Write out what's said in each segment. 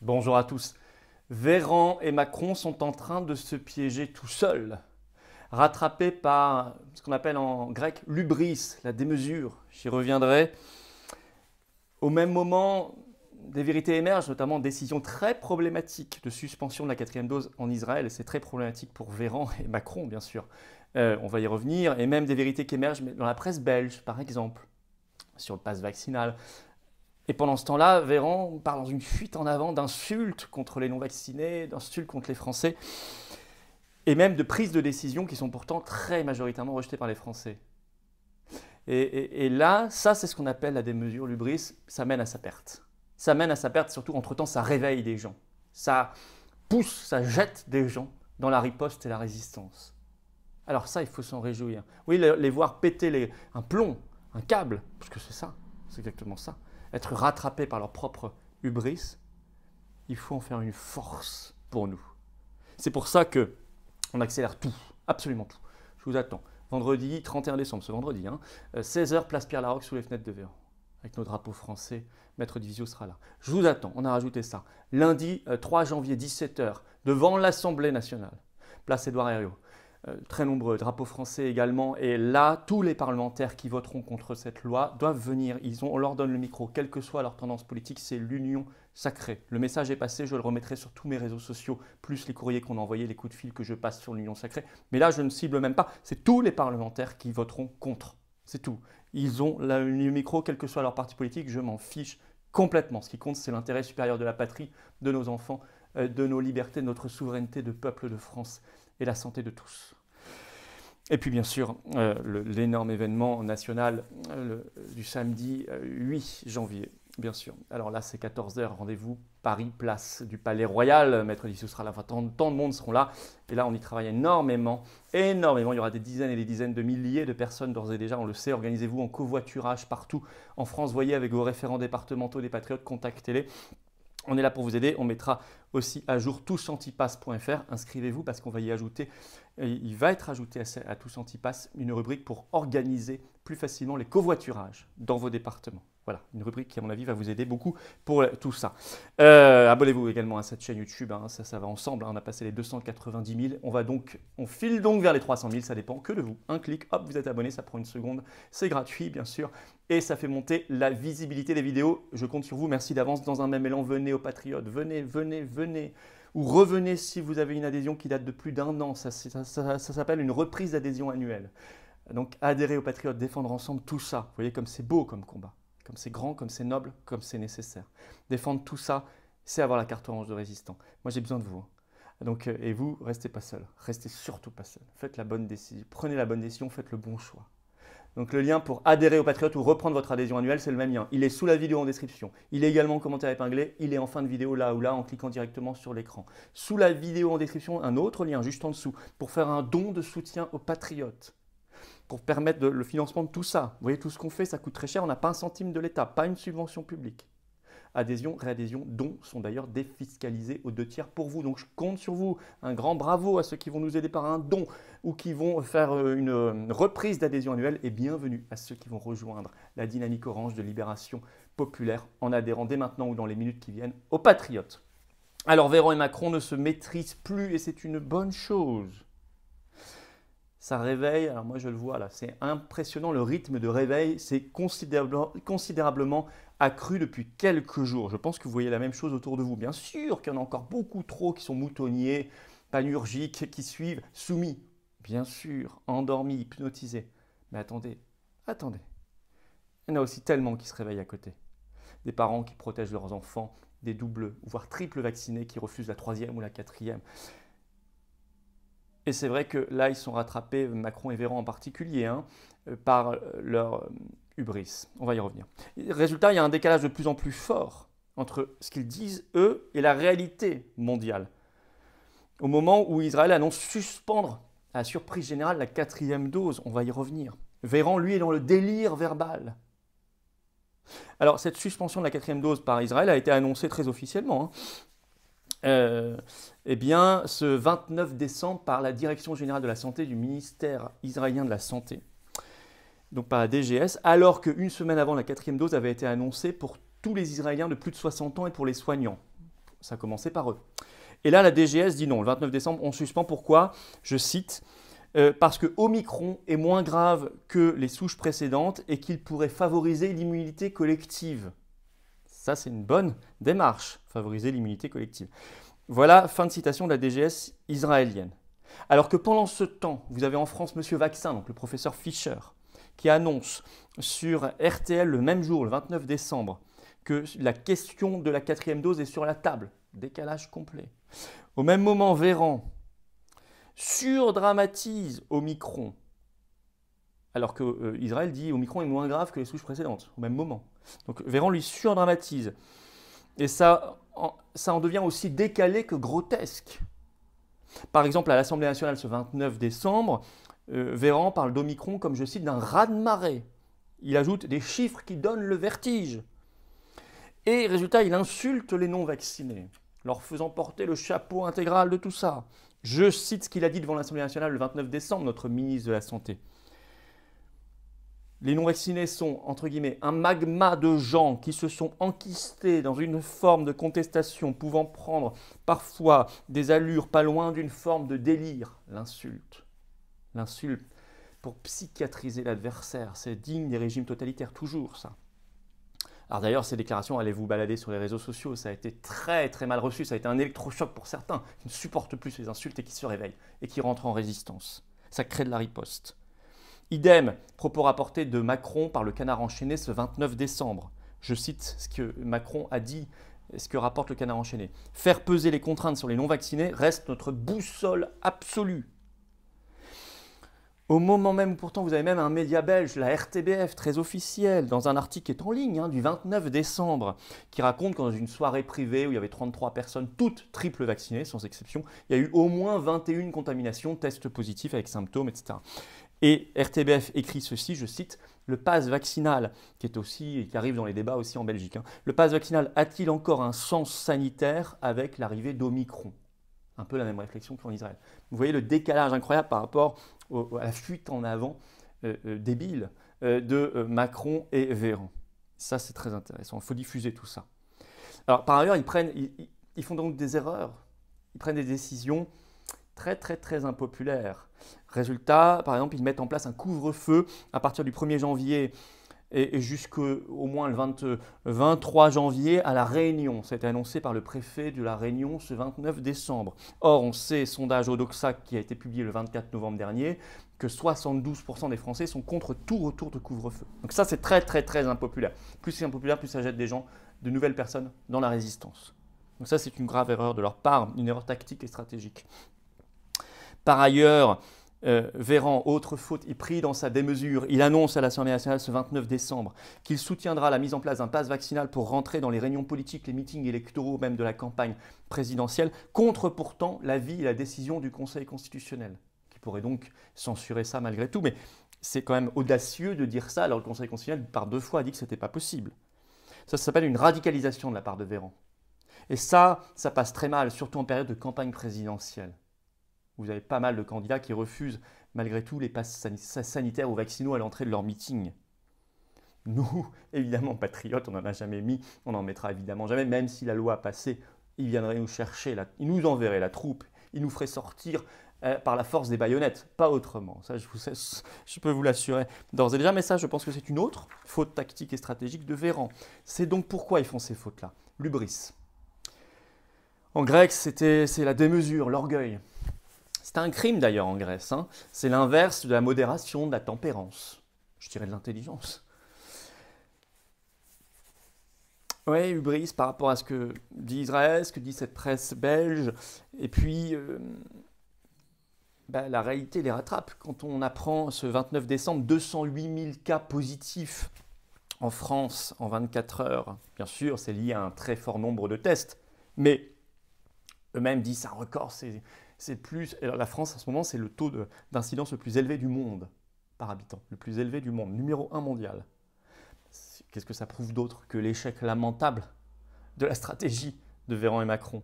Bonjour à tous. Véran et Macron sont en train de se piéger tout seuls, rattrapés par ce qu'on appelle en grec l'hubris, la démesure. J'y reviendrai. Au même moment, des vérités émergent, notamment décision très problématique de suspension de la quatrième dose en Israël. Et c'est très problématique pour Véran et Macron, bien sûr. On va y revenir. Et même des vérités qui émergent dans la presse belge, par exemple, sur le pass vaccinal. Et pendant ce temps-là, Véran part dans une fuite en avant d'insultes contre les non-vaccinés, d'insultes contre les Français, et même de prises de décision qui sont pourtant très majoritairement rejetées par les Français. Et là, ça c'est ce qu'on appelle la démesure, l'hubris, ça mène à sa perte. Ça mène à sa perte, surtout entre-temps, ça réveille des gens. Ça pousse, ça jette des gens dans la riposte et la résistance. Alors ça, il faut s'en réjouir. Oui, les voir péter un plomb, un câble, parce que c'est exactement ça. Être rattrapés par leur propre hubris, il faut en faire une force pour nous. C'est pour ça que on accélère tout, absolument tout. Je vous attends. Vendredi 31 décembre, ce vendredi, 16h, place Pierre-Laroque, sous les fenêtres de Véran. Avec nos drapeaux français, Maître Divisio sera là. Je vous attends, on a rajouté ça. Lundi 3 janvier, 17h, devant l'Assemblée nationale, place Édouard Herriot. Très nombreux, drapeaux français également. Et là, tous les parlementaires qui voteront contre cette loi doivent venir. On leur donne le micro, quelle que soit leur tendance politique, c'est l'union sacrée. Le message est passé, je le remettrai sur tous mes réseaux sociaux, plus les courriers qu'on a envoyés, les coups de fil que je passe sur l'union sacrée. Mais là, je ne cible même pas, c'est tous les parlementaires qui voteront contre. C'est tout. Ils ont le micro, quel que soit leur parti politique, je m'en fiche complètement. Ce qui compte, c'est l'intérêt supérieur de la patrie, de nos enfants, de nos libertés, de notre souveraineté de peuple de France et la santé de tous. Et puis bien sûr, l'énorme événement national du samedi 8 janvier, bien sûr. Alors là, c'est 14h, rendez-vous Paris, place du Palais Royal. Maître Divisio sera là, enfin, tant de monde seront là. Et là, on y travaille énormément, énormément. Il y aura des dizaines et des dizaines de milliers de personnes d'ores et déjà, on le sait. Organisez-vous en covoiturage partout en France. Voyez avec vos référents départementaux des Patriotes, contactez-les. On est là pour vous aider. On mettra aussi à jour tousantipass.fr. Inscrivez-vous parce qu'on va y ajouter, il va être ajouté à Tous Antipass une rubrique pour organiser plus facilement les covoiturages dans vos départements. Voilà, une rubrique qui, à mon avis, va vous aider beaucoup pour tout ça. Abonnez-vous également à cette chaîne YouTube, ça va ensemble. On a passé les 290 000. On file donc vers les 300 000, ça dépend que de vous. Un clic, hop, vous êtes abonné, ça prend une seconde. C'est gratuit, bien sûr. Et ça fait monter la visibilité des vidéos. Je compte sur vous, merci d'avance. Dans un même élan, venez aux Patriotes, venez. Ou revenez si vous avez une adhésion qui date de plus d'un an. Ça s'appelle une reprise d'adhésion annuelle. Donc adhérer aux Patriotes, défendre ensemble tout ça. Vous voyez comme c'est beau comme combat. Comme c'est grand, comme c'est noble, comme c'est nécessaire. Défendre tout ça, c'est avoir la carte orange de résistant. Moi, j'ai besoin de vous. Donc, et vous, restez pas seul. Restez surtout pas seul. Faites la bonne décision. Prenez la bonne décision, faites le bon choix. Donc le lien pour adhérer aux Patriotes ou reprendre votre adhésion annuelle, c'est le même lien. Il est sous la vidéo en description. Il est également en commentaire épinglé. Il est en fin de vidéo là ou là en cliquant directement sur l'écran. Sous la vidéo en description, un autre lien juste en dessous pour faire un don de soutien aux Patriotes. Pour permettre le financement de tout ça. Vous voyez, tout ce qu'on fait, ça coûte très cher. On n'a pas un centime de l'État, pas une subvention publique. Adhésion, réadhésion, dons sont d'ailleurs défiscalisés aux 2/3 pour vous. Donc je compte sur vous. Un grand bravo à ceux qui vont nous aider par un don ou qui vont faire une reprise d'adhésion annuelle. Et bienvenue à ceux qui vont rejoindre la dynamique orange de libération populaire en adhérant dès maintenant ou dans les minutes qui viennent aux Patriotes. Alors Véran et Macron ne se maîtrisent plus et c'est une bonne chose. Ça réveille, alors moi je le vois là, c'est impressionnant, le rythme de réveil s'est considérablement accru depuis quelques jours. Je pense que vous voyez la même chose autour de vous. Bien sûr qu'il y en a encore beaucoup trop qui sont moutonniers, panurgiques, qui suivent, soumis, bien sûr, endormis, hypnotisés. Mais attendez. Il y en a aussi tellement qui se réveillent à côté. Des parents qui protègent leurs enfants, des doubles, voire triples vaccinés qui refusent la 3e ou la 4e. Et c'est vrai que là, ils sont rattrapés, Macron et Véran en particulier, par leur hubris. On va y revenir. Résultat, il y a un décalage de plus en plus fort entre ce qu'ils disent, eux, et la réalité mondiale. Au moment où Israël annonce suspendre, à la surprise générale, la 4e dose, on va y revenir. Véran, lui, est dans le délire verbal. Alors, cette suspension de la 4e dose par Israël a été annoncée très officiellement. Eh bien, ce 29 décembre, par la Direction générale de la santé du ministère israélien de la Santé, donc par la DGS, alors qu'une semaine avant, la 4e dose avait été annoncée pour tous les Israéliens de plus de 60 ans et pour les soignants. ça a commencé par eux. Et là, la DGS dit non, le 29 décembre, on suspend. Pourquoi? Je cite, parce que Omicron est moins grave que les souches précédentes et qu'il pourrait favoriser l'immunité collective. Ça, c'est une bonne démarche, favoriser l'immunité collective. Voilà, fin de citation de la DGS israélienne. Alors que pendant ce temps, vous avez en France M. Vaccin, donc le professeur Fischer, qui annonce sur RTL le même jour, le 29 décembre, que la question de la 4e dose est sur la table. Décalage complet. Au même moment, Véran surdramatise Omicron, alors que Israël dit Omicron est moins grave que les souches précédentes, au même moment. Donc Véran lui surdramatise. Et ça en devient aussi décalé que grotesque. Par exemple, à l'Assemblée nationale ce 29 décembre, Véran parle d'Omicron comme, je cite, d'un raz-de-marée. Il ajoute des chiffres qui donnent le vertige. Et résultat, il insulte les non-vaccinés, leur faisant porter le chapeau intégral de tout ça. Je cite ce qu'il a dit devant l'Assemblée nationale le 29 décembre, notre ministre de la Santé. Les non-vaccinés sont, entre guillemets, un magma de gens qui se sont enquistés dans une forme de contestation pouvant prendre parfois des allures pas loin d'une forme de délire. L'insulte. L'insulte pour psychiatriser l'adversaire. C'est digne des régimes totalitaires, toujours ça. Alors d'ailleurs, ces déclarations, allez vous balader sur les réseaux sociaux, ça a été très très mal reçu, ça a été un électrochoc pour certains qui ne supportent plus ces insultes et qui se réveillent et qui rentrent en résistance. Ça crée de la riposte. Idem, propos rapportés de Macron par le Canard enchaîné ce 29 décembre. Je cite ce que Macron a dit, ce que rapporte le Canard enchaîné. « Faire peser les contraintes sur les non-vaccinés reste notre boussole absolue. » Au moment même où pourtant vous avez même un média belge, la RTBF, très officiel, dans un article qui est en ligne du 29 décembre, qui raconte que dans une soirée privée où il y avait 33 personnes, toutes triples vaccinées, sans exception, il y a eu au moins 21 contaminations, tests positifs avec symptômes, etc. Et RTBF écrit ceci, je cite, « Le pass vaccinal, qui arrive dans les débats aussi en Belgique, le pass vaccinal a-t-il encore un sens sanitaire avec l'arrivée d'Omicron ?» Un peu la même réflexion qu'en Israël. Vous voyez le décalage incroyable par rapport à la fuite en avant débile de Macron et Véran. Ça, c'est très intéressant. Il faut diffuser tout ça. Alors, par ailleurs, ils font donc des erreurs. Ils prennent des décisions très, très, très impopulaires. Résultat, par exemple, ils mettent en place un couvre-feu à partir du 1er janvier et jusqu'au moins le 23 janvier à La Réunion. Ça a été annoncé par le préfet de La Réunion ce 29 décembre. Or, on sait, sondage Odoxa qui a été publié le 24 novembre dernier, que 72% des Français sont contre tout retour de couvre-feu. Donc ça, c'est très, très, très impopulaire. Plus c'est impopulaire, plus ça jette des gens, de nouvelles personnes dans la résistance. Donc ça, c'est une grave erreur de leur part, une erreur tactique et stratégique. Par ailleurs, Véran, autre faute, il prie dans sa démesure. Il annonce à l'Assemblée nationale ce 29 décembre qu'il soutiendra la mise en place d'un pass vaccinal pour rentrer dans les réunions politiques, les meetings électoraux, même de la campagne présidentielle, contre pourtant l'avis et la décision du Conseil constitutionnel, qui pourrait donc censurer ça malgré tout. Mais c'est quand même audacieux de dire ça, alors le Conseil constitutionnel, par 2 fois, a dit que ce n'était pas possible. Ça s'appelle une radicalisation de la part de Véran. Et ça passe très mal, surtout en période de campagne présidentielle. Vous avez pas mal de candidats qui refusent malgré tout les passes sanitaires ou vaccinaux à l'entrée de leur meeting. Nous, évidemment, patriotes, on n'en a jamais mis, on n'en mettra évidemment jamais, même si la loi a passé, ils viendraient nous chercher, ils nous enverraient la troupe, ils nous feraient sortir par la force des baïonnettes, pas autrement. Ça, je peux vous l'assurer d'ores et déjà, mais ça, je pense que c'est une autre faute tactique et stratégique de Véran. C'est donc pourquoi ils font ces fautes-là. L'hubris. En grec, c'est la démesure, l'orgueil. C'est un crime d'ailleurs en Grèce. C'est l'inverse de la modération, de la tempérance. Je dirais de l'intelligence. Oui, hubris par rapport à ce que dit Israël, ce que dit cette presse belge. Et puis, la réalité les rattrape. Quand on apprend ce 29 décembre 208 000 cas positifs en France en 24 heures, bien sûr, c'est lié à un très fort nombre de tests. Mais eux-mêmes disent c'est un record, c'est plus. Alors la France, en ce moment, c'est le taux d'incidence le plus élevé du monde par habitant, le plus élevé du monde, numéro 1 mondial. Qu'est-ce que ça prouve d'autre que l'échec lamentable de la stratégie de Véran et Macron?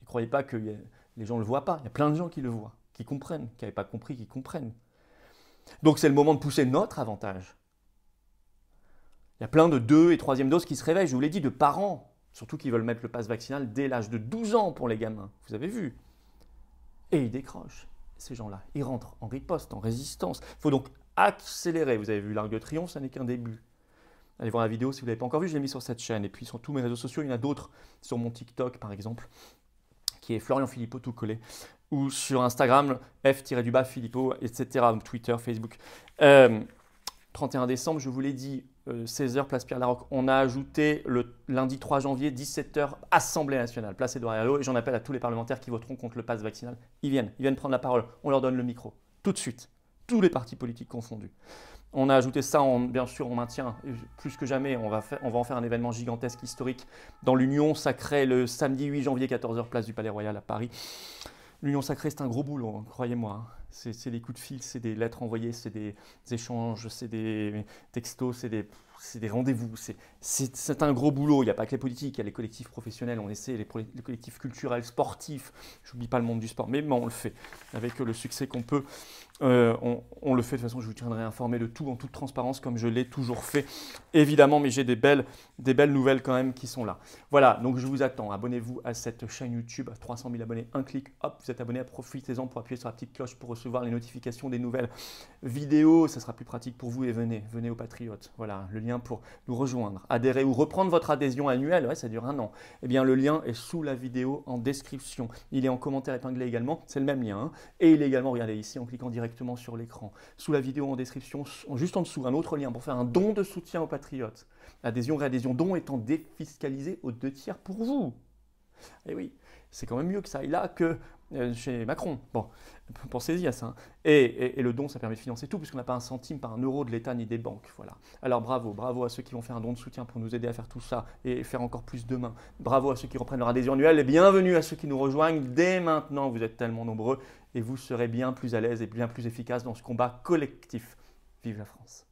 Ne croyez pas que les gens ne le voient pas. Il y a plein de gens qui le voient, qui comprennent, qui n'avaient pas compris, qui comprennent. Donc c'est le moment de pousser notre avantage. Il y a plein de 2e et 3e doses qui se réveillent, je vous l'ai dit, de parents Surtout qu'ils veulent mettre le pass vaccinal dès l'âge de 12 ans pour les gamins. Vous avez vu. Et ils décrochent. Ces gens-là, ils rentrent en riposte, en résistance. Il faut donc accélérer. Vous avez vu l'Arc de Triomphe, ça n'est qu'un début. Allez voir la vidéo si vous ne l'avez pas encore vue, je l'ai mis sur cette chaîne. Et puis sur tous mes réseaux sociaux, il y en a d'autres. Sur mon TikTok, par exemple, qui est Florian Philippot tout collé. Ou sur Instagram, F-Philippot, etc. Twitter, Facebook. 31 décembre, je vous l'ai dit, 16h, place Pierre-Laroque. On a ajouté le lundi 3 janvier, 17h, Assemblée nationale, place Édouard Herriot. Et j'en appelle à tous les parlementaires qui voteront contre le pass vaccinal. Ils viennent prendre la parole. On leur donne le micro. Tout de suite. Tous les partis politiques confondus. On a ajouté ça, bien sûr, on maintient plus que jamais. On va en faire un événement gigantesque, historique, dans l'Union sacrée le samedi 8 janvier, 14h, place du Palais Royal à Paris. L'Union sacrée, c'est un gros boulot, hein, croyez-moi. C'est des coups de fil, c'est des lettres envoyées, c'est des échanges, c'est des textos, c'est des rendez-vous. C'est un gros boulot. Il n'y a pas que les politiques, il y a les collectifs professionnels, on essaie, les collectifs culturels, sportifs. Je n'oublie pas le monde du sport, mais bon, on le fait avec le succès qu'on peut. On le fait, de toute façon, je vous tiendrai informé de tout en toute transparence, comme je l'ai toujours fait, évidemment, mais j'ai des belles nouvelles quand même qui sont là. Voilà, donc je vous attends. Abonnez-vous à cette chaîne YouTube, 300 000 abonnés, un clic, hop, vous êtes abonné, profitez-en pour appuyer sur la petite cloche pour recevoir les notifications des nouvelles vidéos. Ça sera plus pratique pour vous et venez aux Patriotes. Voilà, le lien pour nous rejoindre, adhérer ou reprendre votre adhésion annuelle, ouais, ça dure 1 an. Eh bien, le lien est sous la vidéo en description. Il est en commentaire épinglé également, c'est le même lien, hein. Et il est également, regardez ici, en cliquant directement sur l'écran. Sous la vidéo en description, juste en dessous, un autre lien pour faire un don de soutien aux Patriotes. Adhésion, réadhésion, don étant défiscalisé aux 2/3 pour vous. Et oui, c'est quand même mieux que ça aille là que chez Macron. Bon, pensez-y à ça. Hein. Et le don, ça permet de financer tout, puisqu'on n'a pas un centime, pas un euro de l'État ni des banques. Voilà. Alors bravo à ceux qui vont faire un don de soutien pour nous aider à faire tout ça et faire encore plus demain. Bravo à ceux qui reprennent leur adhésion annuelle et bienvenue à ceux qui nous rejoignent dès maintenant. Vous êtes tellement nombreux et vous serez bien plus à l'aise et bien plus efficace dans ce combat collectif. Vive la France!